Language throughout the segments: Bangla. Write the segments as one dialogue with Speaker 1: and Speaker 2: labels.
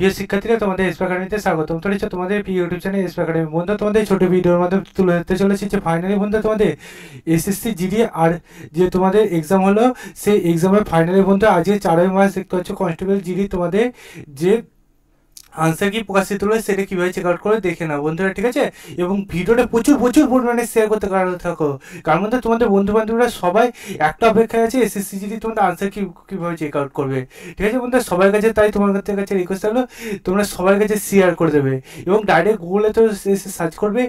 Speaker 1: প্রিয় শিক্ষার্থীরা, তোমাদের এসপি একাডেমিতে স্বাগতম। চলেছে তোমাদের প্রিয় ইউটিউব চ্যানেল এসপি একাডেমি। বন্ধু, তোমাদের ছোট ভিডিওর মাধ্যমে তুলে ধরতে চলেছি যে ফাইনালি বন্ধু তোমাদের এসএসসি জিডি আর যে তোমাদের এক্সাম হলো, সেই এক্সামের ফাইনালি বন্ধু আজকে 4ই মার্চ দেখতে পাচ্ছ কনস্টেবল জিডি তোমাদের যে আনসার কি প্রকাশিত হলো সেটা কীভাবে চেক আউট করে দেখে নাও বন্ধুরা, ঠিক আছে? এবং ভিডিওটা প্রচুর প্রচুর পরিমাণে শেয়ার করতে থাকো, কারণ মধ্যে তোমাদের বন্ধু বান্ধবরা সবাই একটা অপেক্ষায় আছে এসএসসি জিডি তোমাদের আনসার কীভাবে চেক আউট করবে, ঠিক আছে বন্ধুরা? সবার কাছে তাই তোমার কাছে রিকোয়েস্ট হলো তোমরা সবার কাছে শেয়ার করে দেবে এবং ডাইরেক্ট গুগলে তো এসে সার্চ করবে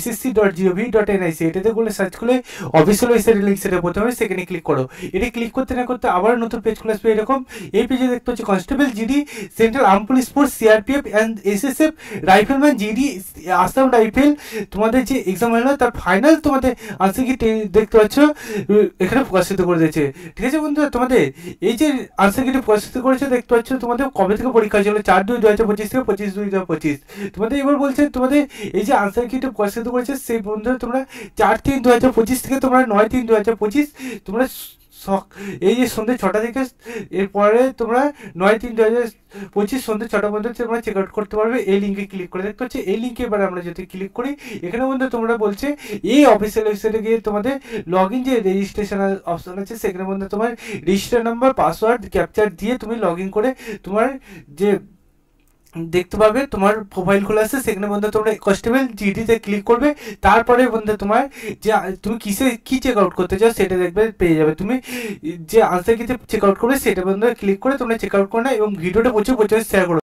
Speaker 1: ssc.gov.nic, এটাতে গুগলে সার্চ করলে অফিসিয়াল ওয়েবসাইটের লিঙ্ক সেটা প্রথমে সেখানে ক্লিক করো। এটা ক্লিক করতে না করতে আবার নতুন পেজ খুলে আসবে এরকম। এই পেজে দেখতে পাচ্ছি constable GD, central arm police force, CRPF and SSF, rifleman GD, Assam rifle তোমাদের যে এক্সাম হলো তার ফাইনাল তোমাদের আনসার কি দেখতে পাচ্ছ এখানে প্রকাশিত করে দিয়েছে, ঠিক আছে বন্ধুরা? তোমাদের এই যে আনসার কিটি প্রকাশিত করেছে দেখতে পাচ্ছ তোমাদের কবে থেকে পরীক্ষা ছিল, 4/2/2025 থেকে 25/2/2025। তোমাদের এবার বলছে তোমাদের এই যে আনসার কিটি প্রকাশিত করেছে সেই বন্ধুরা তোমরা 4/3/2025 থেকে তোমরা 9/3/2025 তোমরা এই যে সন্ধ্যে 6টা থেকে এরপরে তোমরা 9/3/2025 সন্ধ্যে 6টা পর্যন্ত তোমরা চেক আউট করতে পারবে। এই লিঙ্কে ক্লিক করে দেখতে পাচ্ছি, এই লিঙ্কে এবার আমরা যদি ক্লিক করি এখানে বন্ধু তোমরা বলছে এই অফিসিয়াল ওয়েবসাইটে গিয়ে তোমাদের লগ ইন যে রেজিস্ট্রেশন অপশন আছে সেখানে বন্ধু তোমার রেজিস্টার নাম্বার, পাসওয়ার্ড, ক্যাপচার দিয়ে তুমি লগ ইন করে তোমার যে দেখতে পাবে তোমার প্রোফাইল খোলা আছে, সেখানে বন্ধু তোমরা কনস্টেবল জিডিতে ক্লিক করবে। তারপরে বন্ধু তোমার যে তুমি কি চেক আউট করতে চাও সেটা দেখবে পেয়ে যাবে। তুমি যে আনসার কিতে চেক আউট করবে সেটা বন্ধু ক্লিক করে তোমরা চেক আউট করো না এবং ভিডিওটা প্রচুর শেয়ার করো।